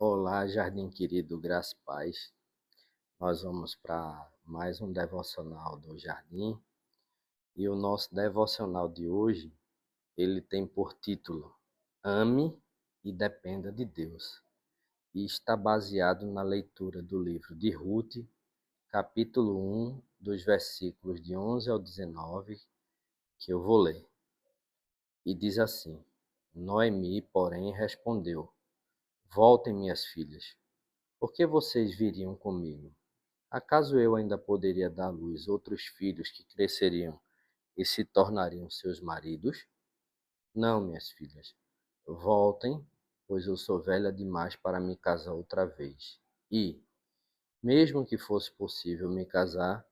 Olá, Jardim querido, graça e paz. Nós vamos para mais um devocional do Jardim e o nosso devocional de hoje, ele tem por título Ame e Dependa de Deus e está baseado na leitura do livro de Ruth, capítulo 1, dos versículos de 11 ao 19, que eu vou ler. E diz assim: Noemi, porém, respondeu: Voltem, minhas filhas, por que vocês viriam comigo? Acaso eu ainda poderia dar à luz outros filhos que cresceriam e se tornariam seus maridos? Não, minhas filhas. Voltem, pois eu sou velha demais para me casar outra vez. E, mesmo que fosse possível me casar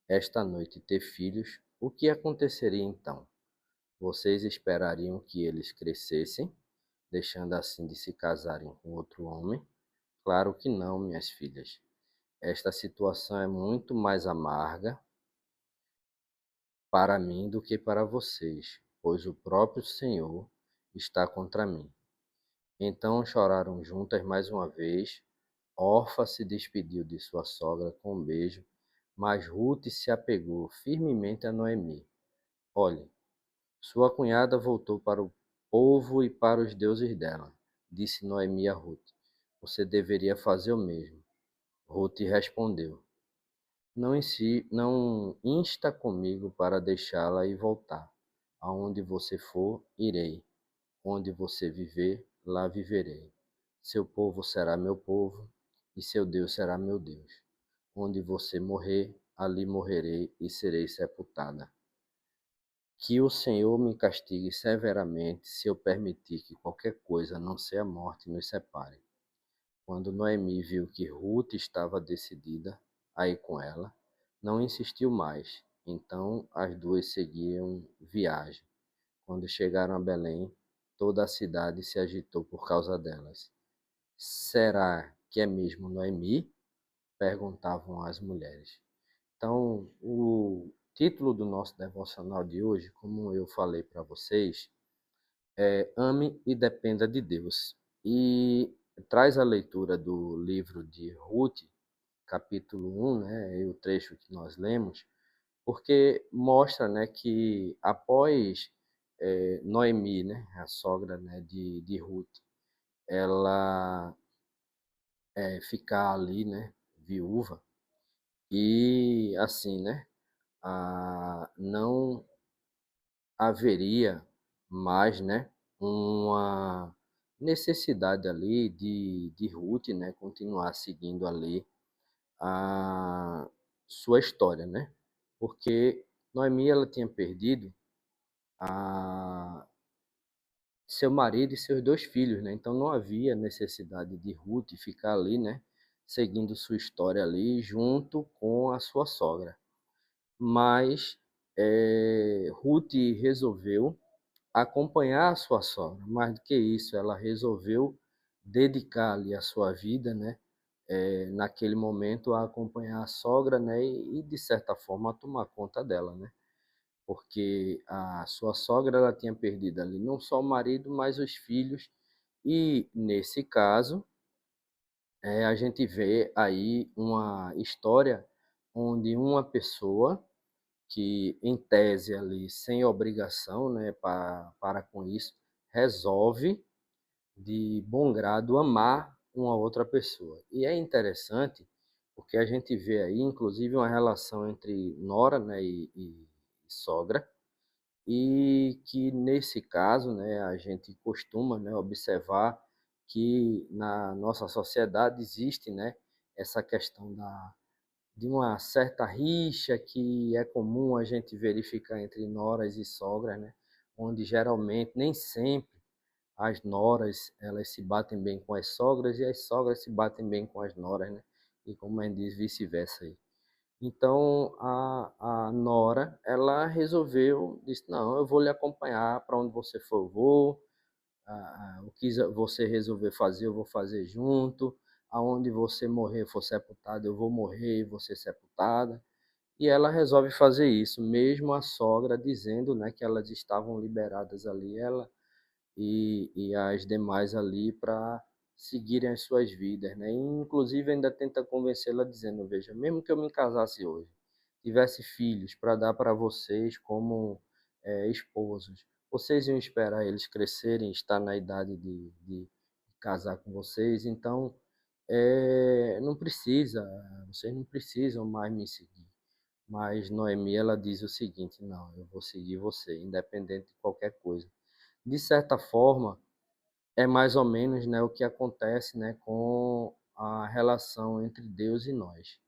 esta noite e ter filhos, o que aconteceria então? Vocês esperariam que eles crescessem, deixando assim de se casarem com outro homem? Claro que não, minhas filhas. Esta situação é muito mais amarga para mim do que para vocês, pois o próprio Senhor está contra mim. Então choraram juntas mais uma vez. Orfa se despediu de sua sogra com um beijo, mas Ruth se apegou firmemente a Noemi. Olhe, sua cunhada voltou para o povo e para os deuses dela, disse Noemi a Ruth. Você deveria fazer o mesmo. Ruth respondeu: não insta comigo para deixá-la e voltar. Aonde você for, irei. Onde você viver, lá viverei. Seu povo será meu povo, e seu Deus será meu Deus. Onde você morrer, ali morrerei e serei sepultada. Que o Senhor me castigue severamente se eu permitir que qualquer coisa, a não ser a morte, nos separe. Quando Noemi viu que Ruth estava decidida a ir com ela, não insistiu mais. Então as duas seguiam viagem. Quando chegaram a Belém, toda a cidade se agitou por causa delas. Será que é mesmo Noemi? Perguntavam as mulheres. Então, o título do nosso devocional de hoje, como eu falei para vocês, Ame e Dependa de Deus. E traz a leitura do livro de Ruth, capítulo 1, né, e o trecho que nós lemos, porque mostra, né, que após Noemi, né, a sogra, né, de Ruth, ela ficar ali, né, viúva, e assim, né, não haveria mais, né, uma necessidade ali de Ruth, né, continuar seguindo ali a sua história, né? Porque Noemi ela tinha perdido a seu marido e seus dois filhos, né? Então não havia necessidade de Ruth ficar ali, né, seguindo sua história ali junto com a sua sogra. Mas Ruth resolveu acompanhar a sua sogra. Mais do que isso, ela resolveu dedicar ali a sua vida, né, naquele momento a acompanhar a sogra, né, e de certa forma tomar conta dela, né, porque a sua sogra ela tinha perdido ali não só o marido, mas os filhos, e nesse caso a gente vê aí uma história onde uma pessoa que em tese ali sem obrigação, né, para com isso, resolve de bom grado amar uma outra pessoa. E é interessante porque a gente vê aí, inclusive, uma relação entre nora, né, e sogra, e que nesse caso, né, a gente costuma, né, observar que na nossa sociedade existe, né, essa questão de uma certa rixa que é comum a gente verificar entre noras e sogras, né, onde geralmente nem sempre as noras elas se batem bem com as sogras e as sogras se batem bem com as noras, né? E como a gente diz, vice-versa aí. Então a nora, ela resolveu, disse, não, eu vou lhe acompanhar para onde você for, eu vou, o que você resolver fazer, eu vou fazer junto, aonde você morrer, for sepultado, eu vou morrer e você sepultada. E ela resolve fazer isso, mesmo a sogra dizendo, né, que elas estavam liberadas ali, ela e as demais ali para seguirem as suas vidas, né? E, inclusive ainda tenta convencê-la dizendo, veja, mesmo que eu me casasse hoje, tivesse filhos para dar para vocês como esposos, vocês iam esperar eles crescerem, estar na idade de casar com vocês, então não precisa, vocês não precisam mais me seguir. Mas Noemi, ela diz o seguinte, não, eu vou seguir você, independente de qualquer coisa. De certa forma, é mais ou menos, né, o que acontece, né, com a relação entre Deus e nós.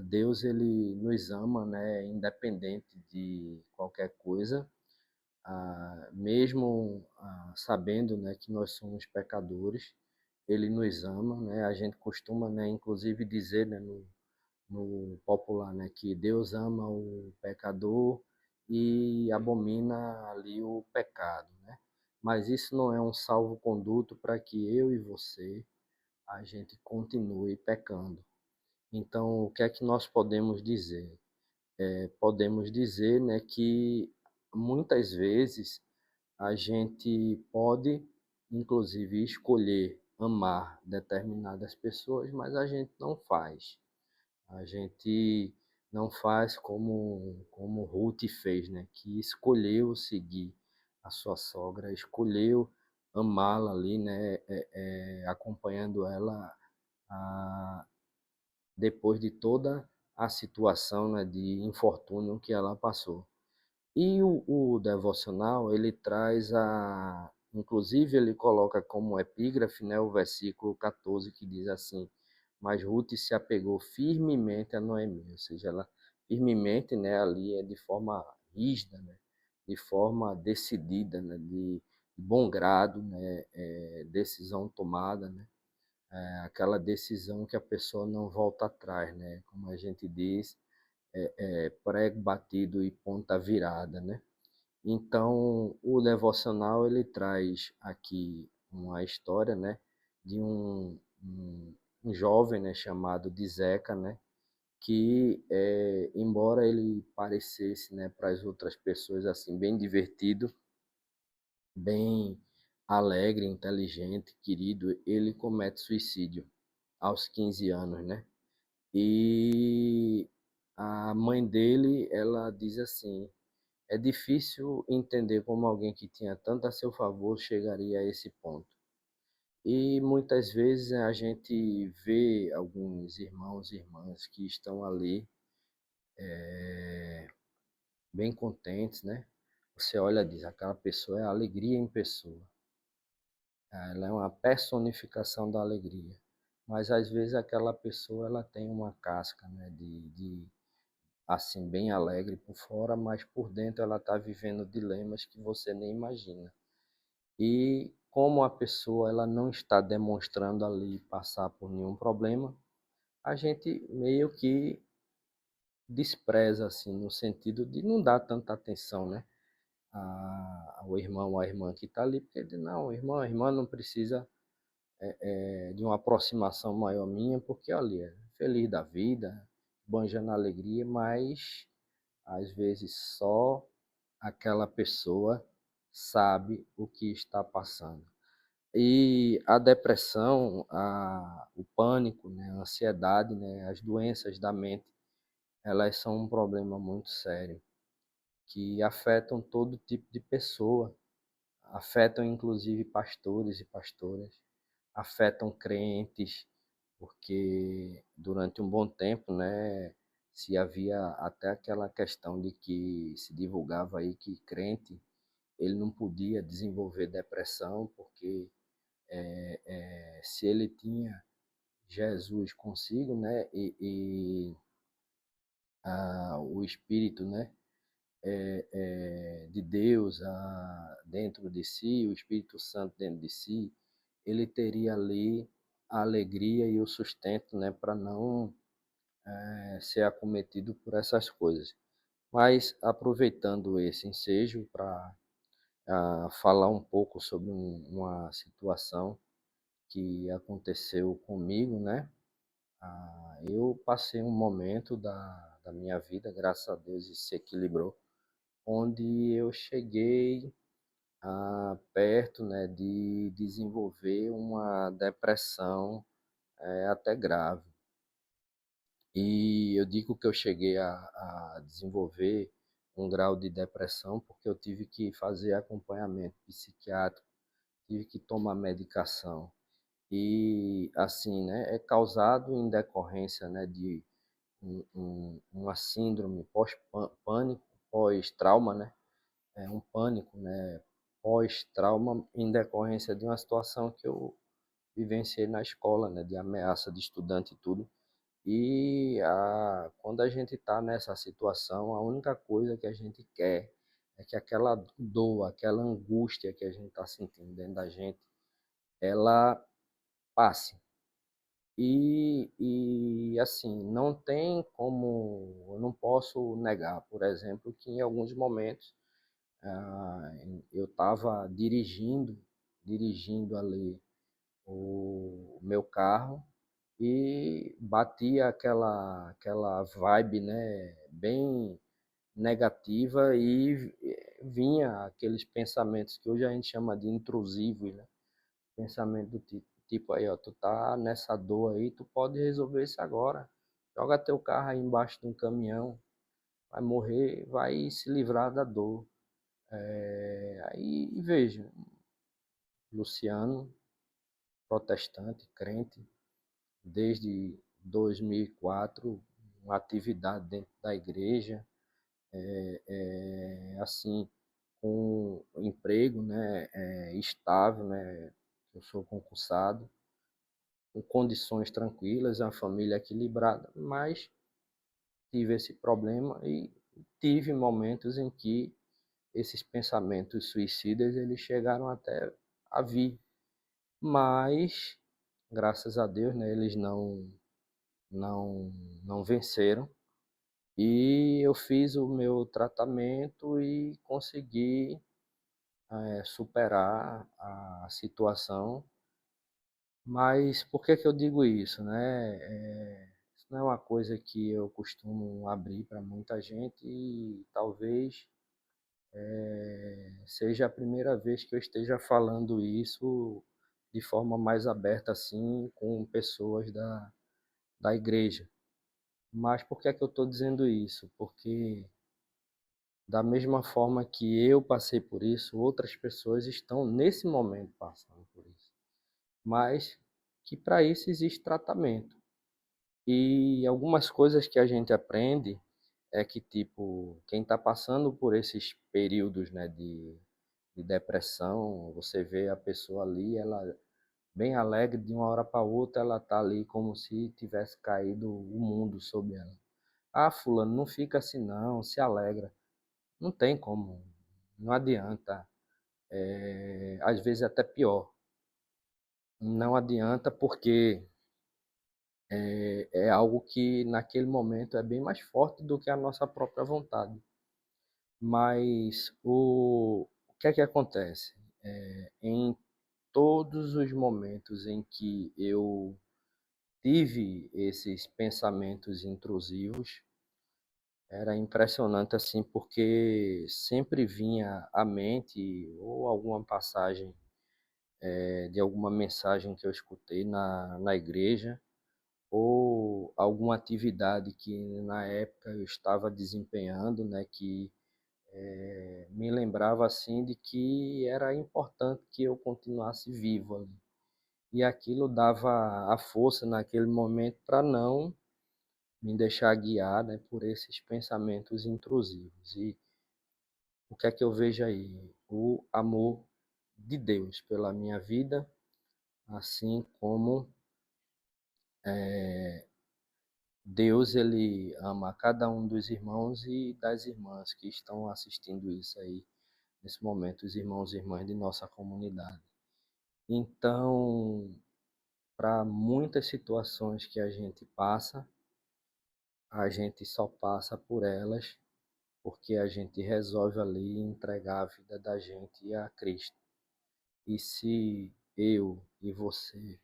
Deus, ele nos ama, né, independente de qualquer coisa, mesmo sabendo, né, que nós somos pecadores, ele nos ama, né? A gente costuma, né, inclusive dizer, né, no popular, né, que Deus ama o pecador e abomina ali o pecado, né? Mas isso não é um salvo-conduto para que eu e você a gente continue pecando. Então, o que é que nós podemos dizer? Podemos dizer, né, que muitas vezes a gente pode, inclusive, escolher amar determinadas pessoas, mas a gente não faz. A gente não faz como Ruth fez, né? Que escolheu seguir a sua sogra, escolheu amá-la ali, né? Acompanhando ela a, depois de toda a situação, né, de infortúnio que ela passou. E o devocional, ele traz inclusive ele coloca como epígrafe, né, o versículo 14 que diz assim: mas Ruth se apegou firmemente a Noemi, ou seja, ela firmemente, né, ali é de forma rígida, né, de forma decidida, né, de bom grado, né, decisão tomada, né, aquela decisão que a pessoa não volta atrás, né, como a gente diz, prego batido e ponta virada, né. Então, o devocional ele traz aqui uma história, né, de um jovem, né, chamado de Zeca, né, que embora ele parecesse, né, para as outras pessoas assim bem divertido, bem alegre, inteligente, querido, ele comete suicídio aos 15 anos, né? E a mãe dele, ela diz assim: é difícil entender como alguém que tinha tanto a seu favor chegaria a esse ponto. E muitas vezes a gente vê alguns irmãos e irmãs que estão ali bem contentes, né? Você olha e diz, aquela pessoa é a alegria em pessoa. Ela é uma personificação da alegria. Mas às vezes aquela pessoa ela tem uma casca, né, de assim bem alegre por fora, mas por dentro ela está vivendo dilemas que você nem imagina. E como a pessoa ela não está demonstrando ali passar por nenhum problema, a gente meio que despreza assim no sentido de não dar tanta atenção, né, ao irmão ou à irmã que está ali, porque diz, não, irmão, a irmã não precisa de uma aproximação maior minha, porque ali é feliz da vida, banja na alegria, mas às vezes só aquela pessoa sabe o que está passando. E a depressão, o pânico, né, a ansiedade, né, as doenças da mente, elas são um problema muito sério, que afetam todo tipo de pessoa, afetam inclusive pastores e pastoras, afetam crentes, porque durante um bom tempo, né, se havia até aquela questão de que se divulgava aí que crente ele não podia desenvolver depressão porque se ele tinha Jesus consigo, né, o Espírito, né, de Deus dentro de si, o Espírito Santo dentro de si, ele teria ali a alegria e o sustento, né, para não ser acometido por essas coisas. Mas aproveitando esse ensejo para falar um pouco sobre uma situação que aconteceu comigo, né? Eu passei um momento da minha vida, graças a Deus isso se equilibrou, onde eu cheguei perto, né, de desenvolver uma depressão até grave. E eu digo que eu cheguei a desenvolver um grau de depressão porque eu tive que fazer acompanhamento psiquiátrico, tive que tomar medicação. E assim, né, é causado em decorrência, né, de uma síndrome pós-pânico, pós-trauma, né? É um pânico, né, pós-trauma em decorrência de uma situação que eu vivenciei na escola, né, de ameaça de estudante e tudo. E quando a gente está nessa situação, a única coisa que a gente quer é que aquela dor, aquela angústia que a gente está sentindo dentro da gente, ela passe. E assim, não tem como, eu não posso negar, por exemplo, que em alguns momentos eu estava dirigindo ali o meu carro e batia aquela vibe, né, bem negativa e vinha aqueles pensamentos que hoje a gente chama de intrusivos, né? Pensamento do tipo aí, ó, tu tá nessa dor aí, tu pode resolver isso agora. Joga teu carro aí embaixo de um caminhão, vai morrer, vai se livrar da dor. Aí veja, Luciano, protestante, crente, desde 2004, uma atividade dentro da igreja, assim, com emprego, né, estável, né, eu sou concursado, com condições tranquilas, uma família equilibrada, mas tive esse problema e tive momentos em que esses pensamentos suicidas eles chegaram até a vir, mas graças a Deus, né, eles não não venceram e eu fiz o meu tratamento e consegui superar a situação. Mas por que que eu digo isso, né? Isso não é uma coisa que eu costumo abrir para muita gente e talvez seja a primeira vez que eu esteja falando isso de forma mais aberta assim com pessoas da igreja. Mas por que é que eu estou dizendo isso? Porque da mesma forma que eu passei por isso, outras pessoas estão nesse momento passando por isso. Mas que para isso existe tratamento. E algumas coisas que a gente aprende é que, tipo, quem está passando por esses períodos, né, de depressão, você vê a pessoa ali, ela bem alegre, de uma hora para outra, ela tá ali como se tivesse caído o mundo sobre ela. Ah, fulano, não fica assim não, se alegra. Não tem como, não adianta. Às vezes é até pior. Não adianta porque é algo que naquele momento é bem mais forte do que a nossa própria vontade. Mas o que é que acontece? Em todos os momentos em que eu tive esses pensamentos intrusivos, era impressionante assim, porque sempre vinha à mente ou alguma passagem de alguma mensagem que eu escutei na igreja, ou alguma atividade que na época eu estava desempenhando, né, que me lembrava assim de que era importante que eu continuasse vivo ali. E aquilo dava a força naquele momento para não me deixar guiar, né, por esses pensamentos intrusivos. E o que é que eu vejo aí? O amor de Deus pela minha vida, assim como Deus ele ama cada um dos irmãos e das irmãs que estão assistindo isso aí nesse momento, os irmãos e irmãs de nossa comunidade. Então, para muitas situações que a gente passa, a gente só passa por elas porque a gente resolve ali entregar a vida da gente a Cristo. E se eu e você,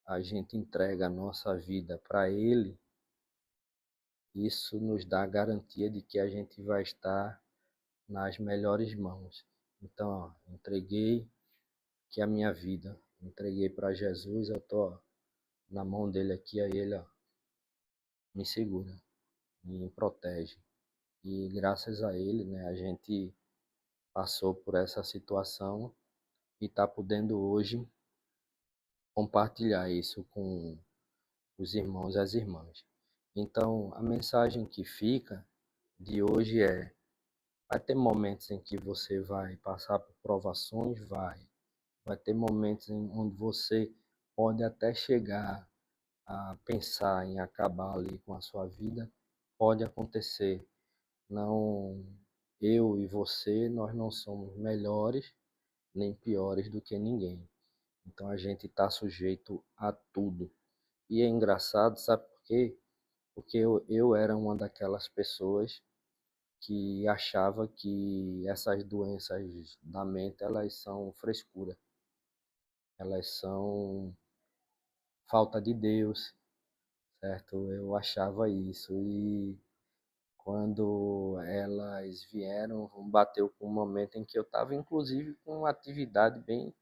a gente entrega a nossa vida para Ele, isso nos dá a garantia de que a gente vai estar nas melhores mãos. Então, ó, entreguei que a minha vida, entreguei para Jesus, eu tô na mão dele aqui, aí ele, ó, me segura, me protege. E graças a ele, né, a gente passou por essa situação e está podendo hoje compartilhar isso com os irmãos e as irmãs. Então, a mensagem que fica de hoje é: vai ter momentos em que você vai passar por provações, vai ter momentos onde você pode até chegar a pensar em acabar ali com a sua vida, pode acontecer. Não, eu e você, nós não somos melhores nem piores do que ninguém. Então a gente está sujeito a tudo. E é engraçado, sabe por quê? Porque eu era uma daquelas pessoas que achava que essas doenças da mente, elas são frescura, elas são falta de Deus, certo? Eu achava isso. E quando elas vieram, bateu com um momento em que eu estava, inclusive, com uma atividade bem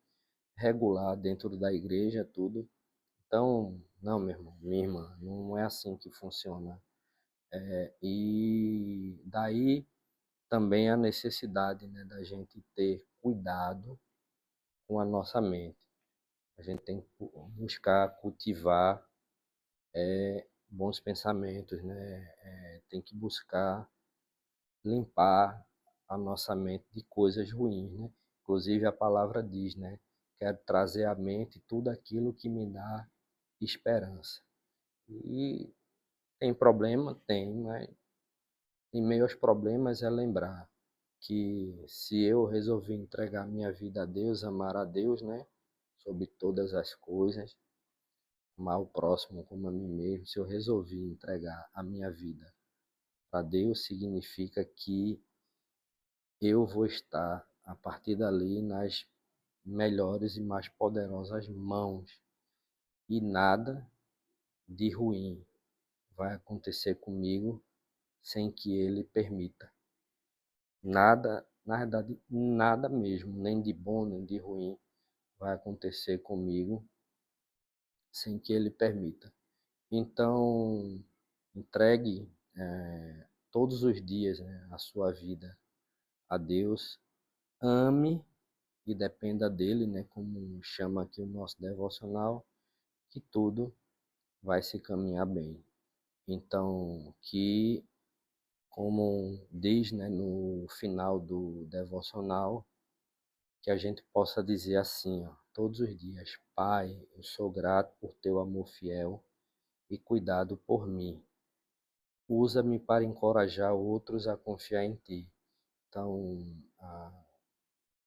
regular dentro da igreja, tudo. Então, não, meu irmão, minha irmã, não é assim que funciona. E daí também a necessidade, né, da gente ter cuidado com a nossa mente. A gente tem que buscar cultivar bons pensamentos, né? Tem que buscar limpar a nossa mente de coisas ruins, né? Inclusive a palavra diz, né? Quero trazer à mente tudo aquilo que me dá esperança. E tem problema? Tem, mas em meio aos problemas é lembrar que se eu resolvi entregar minha vida a Deus, amar a Deus, né? Sobre todas as coisas, amar o próximo como a mim mesmo, se eu resolvi entregar a minha vida para Deus, significa que eu vou estar a partir dali nas melhores e mais poderosas mãos, e nada de ruim vai acontecer comigo sem que Ele permita. Nada, na verdade, nada mesmo, nem de bom nem de ruim, vai acontecer comigo sem que Ele permita. Então, entregue todos os dias, né, a sua vida a Deus, ame e dependa dele, né, como chama aqui o nosso devocional, que tudo vai se caminhar bem. Então, que, como diz, né, no final do devocional, que a gente possa dizer assim, ó, todos os dias: Pai, eu sou grato por teu amor fiel e cuidado por mim. Usa-me para encorajar outros a confiar em ti. Então,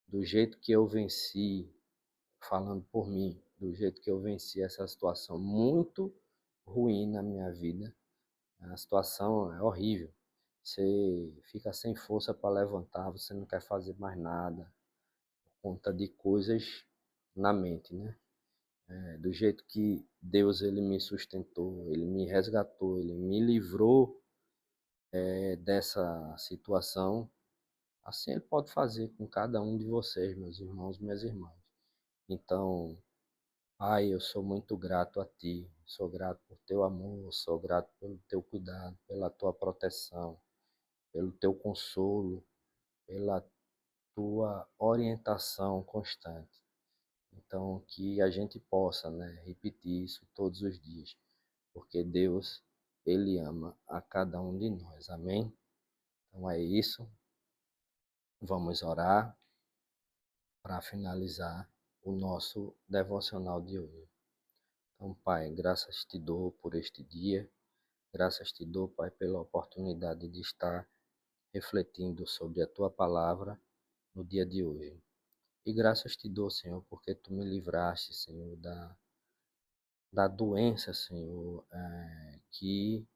do jeito que eu venci, falando por mim, do jeito que eu venci essa situação muito ruim na minha vida, a situação é horrível. Você fica sem força para levantar, você não quer fazer mais nada, por conta de coisas na mente, né? Do jeito que Deus ele me sustentou, ele me resgatou, ele me livrou dessa situação, assim ele pode fazer com cada um de vocês, meus irmãos e minhas irmãs. Então, Pai, eu sou muito grato a Ti, sou grato por Teu amor, sou grato pelo Teu cuidado, pela Tua proteção, pelo Teu consolo, pela Tua orientação constante. Então, que a gente possa, né, repetir isso todos os dias, porque Deus, Ele ama a cada um de nós. Amém? Então é isso. Vamos orar para finalizar o nosso devocional de hoje. Então, Pai, graças te dou por este dia. Graças te dou, Pai, pela oportunidade de estar refletindo sobre a tua palavra no dia de hoje. E graças te dou, Senhor, porque tu me livraste, Senhor, da doença, Senhor, que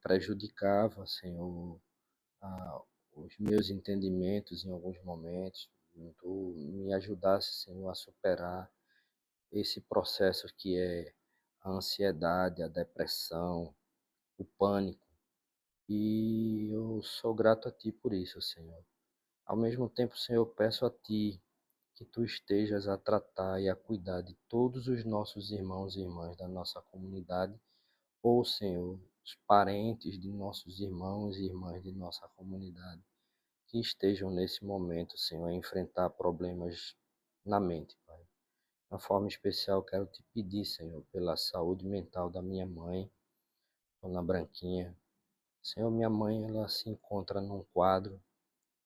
prejudicava, Senhor, ah, os meus entendimentos em alguns momentos. Tu me ajudasse, Senhor, a superar esse processo que é a ansiedade, a depressão, o pânico. E eu sou grato a Ti por isso, Senhor. Ao mesmo tempo, Senhor, eu peço a Ti que Tu estejas a tratar e a cuidar de todos os nossos irmãos e irmãs da nossa comunidade, ou, Senhor, os parentes de nossos irmãos e irmãs de nossa comunidade, que estejam nesse momento, Senhor, a enfrentar problemas na mente, Pai. De uma forma especial, quero te pedir, Senhor, pela saúde mental da minha mãe, Dona Branquinha. Senhor, minha mãe, ela se encontra num quadro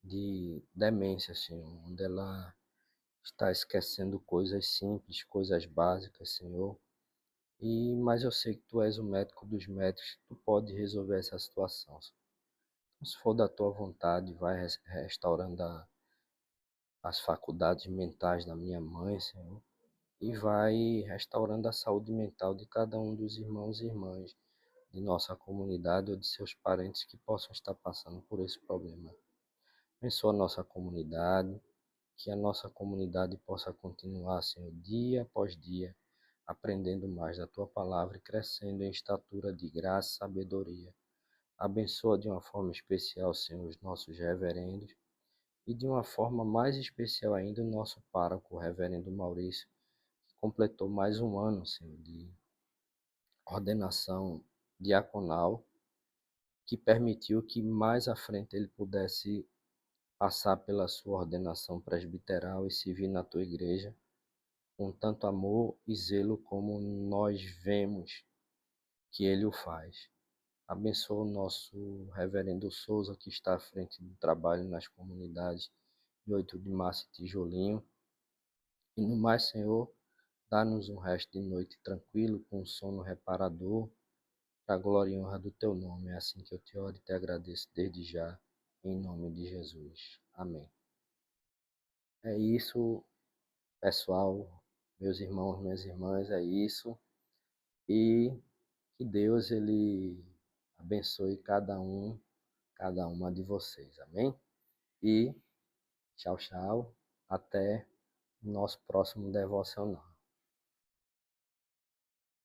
de demência, Senhor, onde ela está esquecendo coisas simples, coisas básicas, Senhor. Mas eu sei que Tu és o médico dos médicos, Tu pode resolver essa situação. Então, se for da Tua vontade, vai restaurando as faculdades mentais da minha mãe, Senhor, e vai restaurando a saúde mental de cada um dos irmãos e irmãs de nossa comunidade ou de seus parentes que possam estar passando por esse problema. Abençoa a nossa comunidade, que a nossa comunidade possa continuar, Senhor, dia após dia, aprendendo mais da Tua palavra e crescendo em estatura de graça e sabedoria. Abençoa de uma forma especial, Senhor, os nossos reverendos e de uma forma mais especial ainda o nosso pároco, o reverendo Maurício, que completou mais um ano, Senhor, de ordenação diaconal, que permitiu que mais à frente ele pudesse passar pela sua ordenação presbiteral e servir na tua igreja com tanto amor e zelo como nós vemos que ele o faz. Abençoa o nosso reverendo Souza, que está à frente do trabalho nas comunidades de 8 de março e Tijolinho. E no mais, Senhor, dá-nos um resto de noite tranquilo, com sono reparador, para a glória e honra do teu nome. É assim que eu te oro e te agradeço desde já, em nome de Jesus. Amém. É isso, pessoal, meus irmãos, minhas irmãs, é isso. E que Deus ele abençoe cada uma de vocês. Amém? E tchau, tchau. Até o nosso próximo devocional.